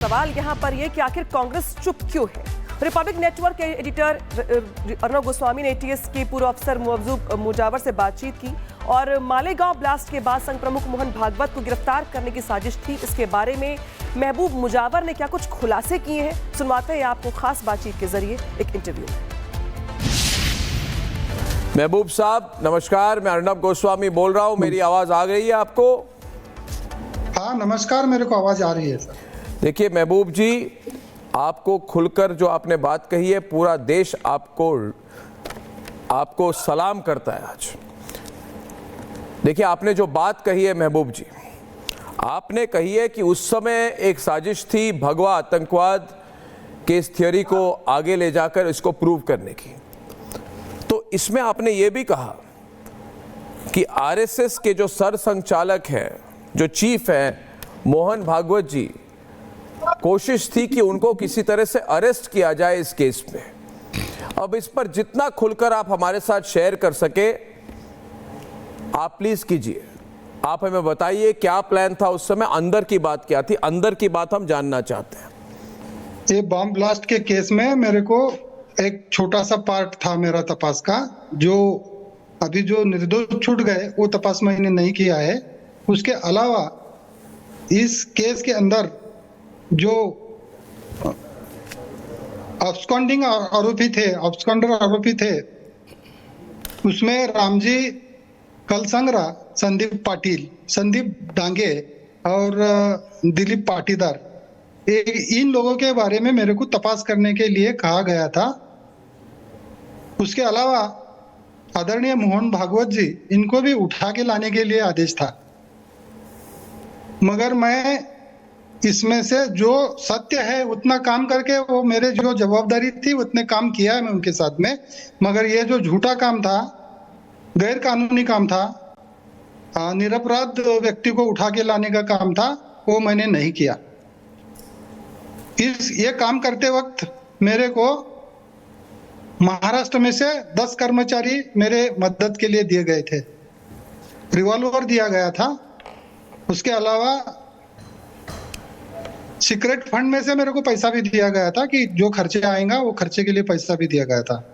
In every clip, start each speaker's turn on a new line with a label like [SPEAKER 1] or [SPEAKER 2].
[SPEAKER 1] सवाल यहाँ पर यह कि आखिर कांग्रेस चुप क्यों है। रिपब्लिक नेटवर्क के एडिटर अर्नब गोस्वामी ने एटीएस के पूर्व अफसर मौजूद मुजावर से बातचीत की और मालेगांव ब्लास्ट के बाद संघ प्रमुख मोहन भागवत को गिरफ्तार करने की साजिश थी। इसके बारे में महबूब मुजावर ने क्या कुछ खुलासे किए हैं, सुनवाते हैं आपको खास बातचीत के जरिए एक इंटरव्यू।
[SPEAKER 2] महबूब साहब नमस्कार, मैं अर्नब गोस्वामी बोल रहा हूँ। मेरी आवाज आ गई है आपको?
[SPEAKER 3] हाँ नमस्कार, मेरे को आवाज आ रही है सर।
[SPEAKER 2] देखिए महबूब जी, आपको खुलकर जो आपने बात कही है, पूरा देश आपको सलाम करता है आज। देखिए आपने जो बात कही है महबूब जी, आपने कही है कि उस समय एक साजिश थी भगवा आतंकवाद के इस थियोरी को आगे ले जाकर इसको प्रूव करने की। तो इसमें आपने ये भी कहा कि आरएसएस के जो सर संचालक हैं, जो चीफ हैं मोहन भागवत जी, कोशिश थी कि उनको किसी तरह से अरेस्ट किया जाए इस केस में। अब इस पर जितना खुलकर आप हमारे साथ शेयर कर सके आप प्लीज कीजिए। आप हमें बताइए क्या प्लान था उस समय, अंदर की बात क्या थी, अंदर की बात हम जानना चाहते हैं।
[SPEAKER 3] ये बम ब्लास्ट के केस में मेरे को एक छोटा सा पार्ट था मेरा तपास का, जो अभी जो निर्दोष छूट गए वो तपास मैंने नहीं किया है। उसके अलावा इस केस के अंदर जो अब्सकॉन्डिंग आरोपी थे, अब्सकॉन्डर आरोपी थे, उसमें रामजी कलसंगरा, संदीप पाटिल, संदीप डांगे और दिलीप पाटीदार, इन लोगों के बारे में मेरे को तपास करने के लिए कहा गया था। उसके अलावा आदरणीय मोहन भागवत जी, इनको भी उठा के लाने के लिए आदेश था, मगर मैं इसमें से जो सत्य है उतना काम करके, वो मेरे जो जवाबदारी थी उतने काम किया है मैं उनके साथ में। मगर ये जो झूठा काम था, गैर कानूनी काम था, निरपराध व्यक्ति को उठा के लाने का काम था, वो मैंने नहीं किया। ये काम करते वक्त मेरे को महाराष्ट्र में से 10 कर्मचारी मेरे मदद के लिए दिए गए थे, रिवॉल्वर दिया गया था। उसके अलावा सीक्रेट फंड में से मेरे को पैसा भी दिया गया था कि जो खर्चे आएगा वो खर्चे के लिए पैसा भी दिया गया था।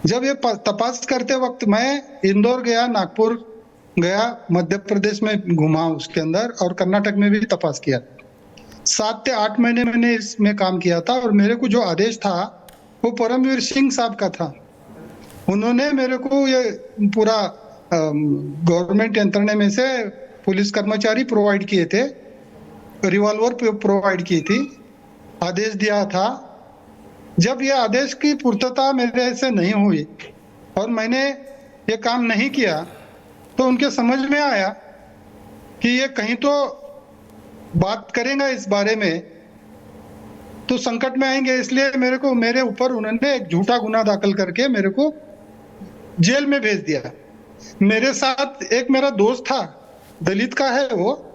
[SPEAKER 3] जब ये तपास करते वक्त मैं इंदौर गया, नागपुर गया, मध्य प्रदेश में घुमा उसके अंदर, और कर्नाटक में भी तपास किया। 7 से 8 महीने मैंने इसमें काम किया था और मेरे को जो आदेश था वो परमवीर सिंह साहब का था। उन्होंने मेरे को ये पूरा गवर्नमेंट यंत्रणे में से पुलिस कर्मचारी प्रोवाइड किए थे, रिवॉल्वर प्रोवाइड की थी, आदेश दिया था। जब ये आदेश की पूर्तता मेरे से नहीं हुई और मैंने ये काम नहीं किया, तो उनके समझ में आया कि ये कहीं तो बात करेगा इस बारे में तो संकट में आएंगे, इसलिए मेरे ऊपर उन्होंने एक झूठा गुना दाखिल करके मेरे को जेल में भेज दिया। मेरे साथ एक मेरा दोस्त था, दलित का है वो,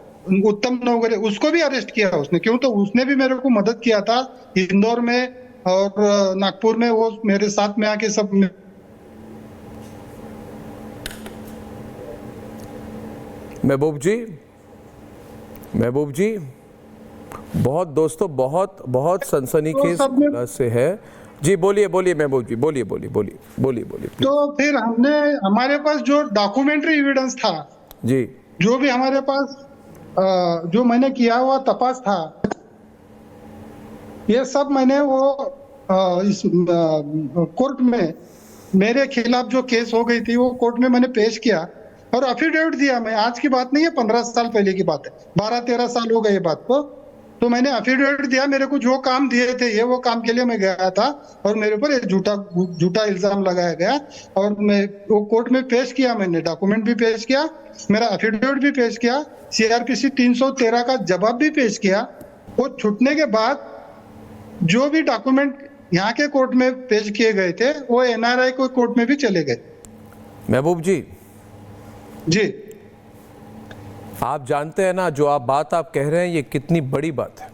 [SPEAKER 3] उत्तम नवगरे, उसको भी अरेस्ट किया उसने। क्यों? तो उसने भी मेरे को मदद किया था इंदौर में और नागपुर में, वो मेरे साथ में आके सब।
[SPEAKER 2] महबूब जी बहुत दोस्तों, बहुत सनसनीखेज से है जी। बोलिए महबूब जी, बोलिए।
[SPEAKER 3] तो फिर हमारे पास जो डॉक्यूमेंट्री एविडेंस था
[SPEAKER 2] जी,
[SPEAKER 3] जो भी हमारे पास जो मैंने किया हुआ तपास था, ये सब मैंने वो इस कोर्ट में मेरे खिलाफ जो केस हो गई थी वो कोर्ट में मैंने पेश किया और अफिडेविट दिया। मैं आज की बात नहीं है, 15 साल पहले की बात है, 12-13 साल हो गए ये बात को। तो मैंने अफिडेविट दिया, मेरे को जो काम दिए थे ये वो काम के लिए मैं गया था और मेरे ऊपर झूठा इल्जाम लगाया गया और मैं वो कोर्ट में पेश किया। मैंने डॉक्यूमेंट भी पेश किया, मेरा अफिडेविट भी पेश किया, सीआरपीसी 313 का जवाब भी पेश किया। वो छूटने के बाद जो भी डॉक्यूमेंट यहाँ के कोर्ट में पेश किए गए थे वो एनआरआई को कोर्ट में भी चले गए।
[SPEAKER 2] महबूब जी, आप जानते हैं ना, जो बात आप कह रहे हैं ये कितनी बड़ी बात है।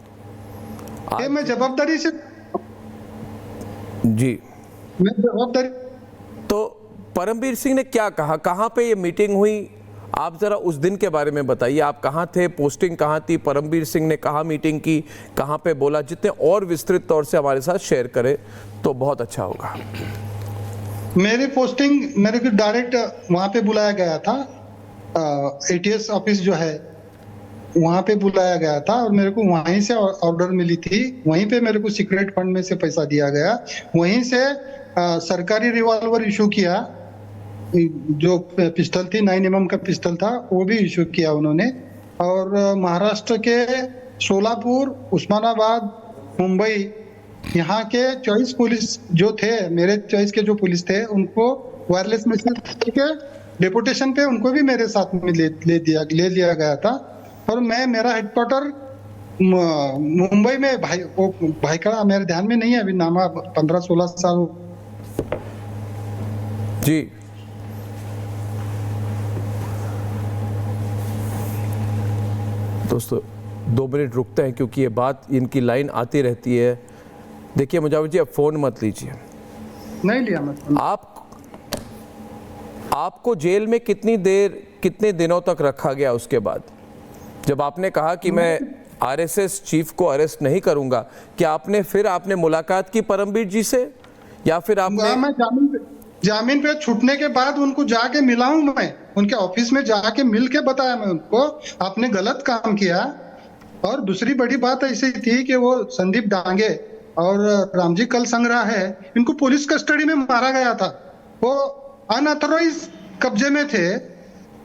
[SPEAKER 3] मैं जवाबदारी से
[SPEAKER 2] जी, तो परमवीर सिंह ने क्या कहा, कहां पे ये मीटिंग हुई, आप जरा उस दिन के बारे में बताइए, आप कहाँ थे, पोस्टिंग कहाँ थी, परमवीर सिंह ने कहाँ मीटिंग की, कहाँ पे बोला, जितने और विस्तृत तौर से हमारे साथ शेयर करें तो बहुत अच्छा होगा।
[SPEAKER 3] मेरी पोस्टिंग मेरे को डायरेक्ट वहां पे बुलाया गया था, एटीएस ऑफिस जो है वहां पे बुलाया गया था और मेरे को वहीं से ऑर्डर मिली थी, वहीं पे मेरे को सीक्रेट फंड में से पैसा दिया गया, वहीं से सरकारी रिवॉल्वर इशू किया, जो पिस्टल थी 9mm का पिस्टल था वो भी इशू किया उन्होंने। और महाराष्ट्र के सोलापुर, उस्मानाबाद, मुंबई, यहाँ के चॉइस पुलिस जो थे, मेरे चॉइस के जो पुलिस थे, उनको वायरलेस मैसेज के डेपुटेशन पे उनको भी मेरे साथ में ले लिया गया था। और मेरा हेडक्वार्टर मुंबई में भाईखड़ा, मेरे ध्यान में नहीं है अभी नामा, 15-16 साल
[SPEAKER 2] जी। दोस्तों 2 मिनट रुकते हैं क्योंकि ये बात, इनकी लाइन आती रहती है। देखिए मुजावर जी, अब फोन मत लीजिए।
[SPEAKER 3] नहीं लिया मैं।
[SPEAKER 2] आपको जेल में कितने दिनों तक रखा गया उसके बाद, जब आपने कहा कि मैं आरएसएस चीफ को अरेस्ट नहीं करूंगा, क्या आपने मुलाकात की परमवीर जी से, या फिर आपने?
[SPEAKER 3] मैं जामीन पे छूटने के बाद उनको जाके मिला हूं, मैं उनके ऑफिस में जाके मिल के बताया मैं उनको आपने गलत काम किया। और दूसरी बड़ी बात ऐसी थी कि वो संदीप डांगे और रामजी कल संग्रह है, इनको पुलिस कस्टडी में मारा गया था, वो अनऑथराइज कब्जे में थे,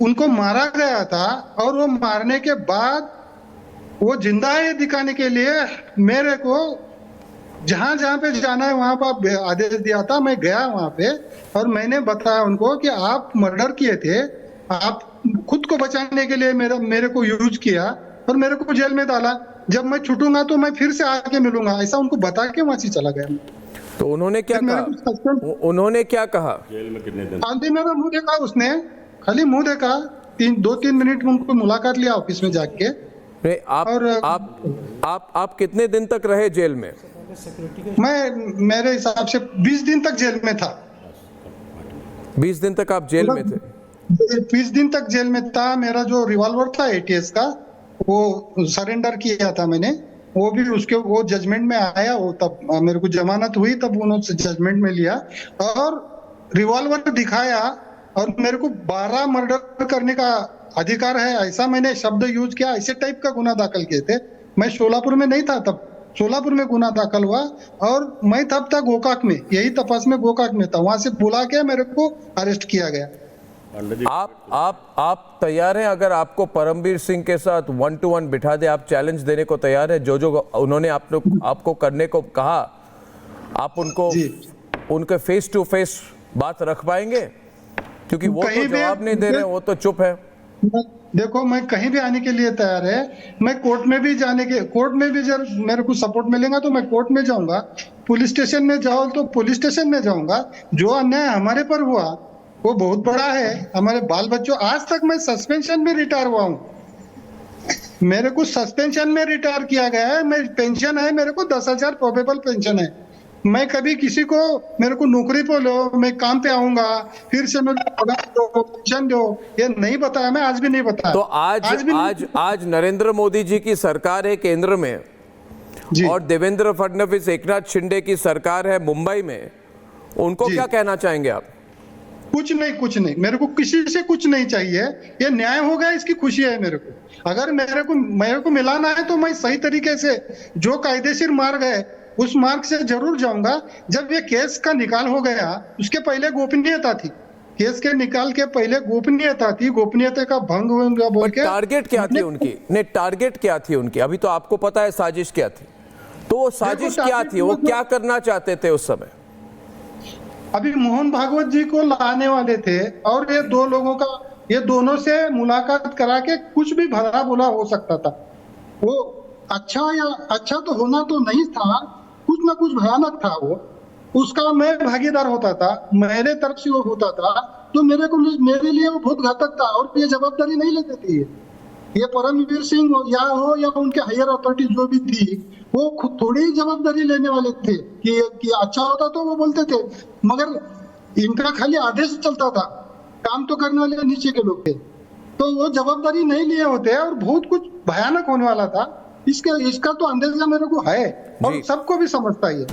[SPEAKER 3] उनको मारा गया था। और वो मारने के बाद वो जिंदा है दिखाने के लिए मेरे को जहां जहां पे जाना है वहां पर आदेश दिया था, मैं गया वहां पे और मैंने बताया उनको कि आप मर्डर किए थे, आप खुद को बचाने के लिए मेरे को यूज किया और मेरे को जेल में डाला, जब मैं छूटूंगा तो मैं फिर से आके मिलूंगा, ऐसा उनको बता के वहां से चला गया।
[SPEAKER 2] तो उन्होंने क्या कहा? उन्होंने क्या कहा?
[SPEAKER 4] जेल में कितने दिन?
[SPEAKER 3] खाली मेरा मुंह देखा उसने, खाली मुंह देखा, 2-3 मिनट में उनको मुलाकात लिया ऑफिस में जाके।
[SPEAKER 2] आप कितने दिन तक रहे जेल में?
[SPEAKER 3] मैं मेरे हिसाब से 20 दिन तक जेल में था।
[SPEAKER 2] 20 दिन तक आप जेल में थे?
[SPEAKER 3] 20 दिन तक जेल में था। मेरा जो रिवॉल्वर था एटीएस का वो सरेंडर किया था मैंने, वो भी वो जजमेंट में आया, वो तब मेरे को जमानत हुई, तब उन्होंने जजमेंट में लिया और रिवॉल्वर दिखाया और मेरे को 12 मर्डर करने का अधिकार है, ऐसा मैंने शब्द यूज किया, ऐसे टाइप का गुना दाखिल किए थे। मैं सोलापुर में नहीं था तब, सोलापुर में गुना दाखिल हुआ और मैं तब तक गोकाक में, यही तपास में गोकाक में था, वहां से बुला के मेरे को अरेस्ट किया गया।
[SPEAKER 2] आप तैयार हैं, अगर आपको परमवीर सिंह के साथ 1-to-1 बिठा दे, आप चैलेंज देने को तैयार है? जो उन्होंने आपको करने को कहा, आप उनके फेस टू फेस बात रख पाएंगे? क्योंकि वो तो जवाब नहीं दे रहे, वो तो चुप है।
[SPEAKER 3] देखो मैं कहीं भी आने के लिए तैयार है, मैं कोर्ट में भी कोर्ट में भी जब मेरे को सपोर्ट मिलेगा तो मैं कोर्ट में जाऊंगा, पुलिस स्टेशन में जाओ तो पुलिस स्टेशन में जाऊंगा। जो अन्याय हमारे पर हुआ वो बहुत बड़ा है, हमारे बाल बच्चों, आज तक मैं सस्पेंशन में रिटायर हुआ हूँ, मेरे को सस्पेंशन में रिटायर किया गया है, मैं पेंशन है मेरे को 10,000 प्रोबेबल पेंशन है। मैं कभी किसी को मेरे को नौकरी पे लो, मैं काम पे आऊंगा, फिर से मैं पेंशन दो, ये नहीं बताया, मैं आज भी नहीं बताया।
[SPEAKER 2] तो आज नरेंद्र मोदी जी की सरकार है केंद्र में और देवेंद्र फडणवीस, एकनाथ शिंदे की सरकार है मुंबई में, उनको क्या कहना चाहेंगे आप?
[SPEAKER 3] कुछ नहीं, मेरे को किसी से कुछ नहीं चाहिए, ये न्याय हो गया, इसकी खुशी है मेरे को। अगर मेरे को मिलाना है तो मैं सही तरीके से जो कायदेशीर मार्ग है उस मार्ग से जरूर जाऊंगा। जब ये केस का निकाल हो गया, उसके पहले गोपनीयता थी, केस के निकाल के पहले गोपनीयता थी, गोपनीयता का भंग होगा बोल के।
[SPEAKER 2] टारगेट क्या थी उनकी? नहीं, टारगेट क्या थी उनकी? अभी तो आपको पता है साजिश क्या थी, तो वो साजिश क्या थी, वो क्या करना चाहते थे उस समय?
[SPEAKER 3] अभी मोहन भागवत जी को लाने वाले थे और ये दोनों से मुलाकात करा के कुछ भी भला बुरा हो सकता था। वो अच्छा तो होना तो नहीं था, कुछ ना कुछ भयानक था वो, उसका मैं भागीदार होता था, मेरे तरफ से वो होता था, तो मेरे लिए वो बहुत घातक था और ये जवाबदारी नहीं लेते थे। ये परमवीर सिंह या उनके हायर अथॉरिटी जो भी थी, वो खुद थोड़ी जवाबदारी लेने वाले थे कि अच्छा होता तो वो बोलते थे, मगर इनका खाली आदेश चलता था, काम तो करने वाले नीचे के लोग थे। तो वो जवाबदारी नहीं लिए होते और बहुत कुछ भयानक होने वाला था। इसका तो अंदेशा मेरे को है और
[SPEAKER 2] जी।
[SPEAKER 3] सबको भी समझता ही है।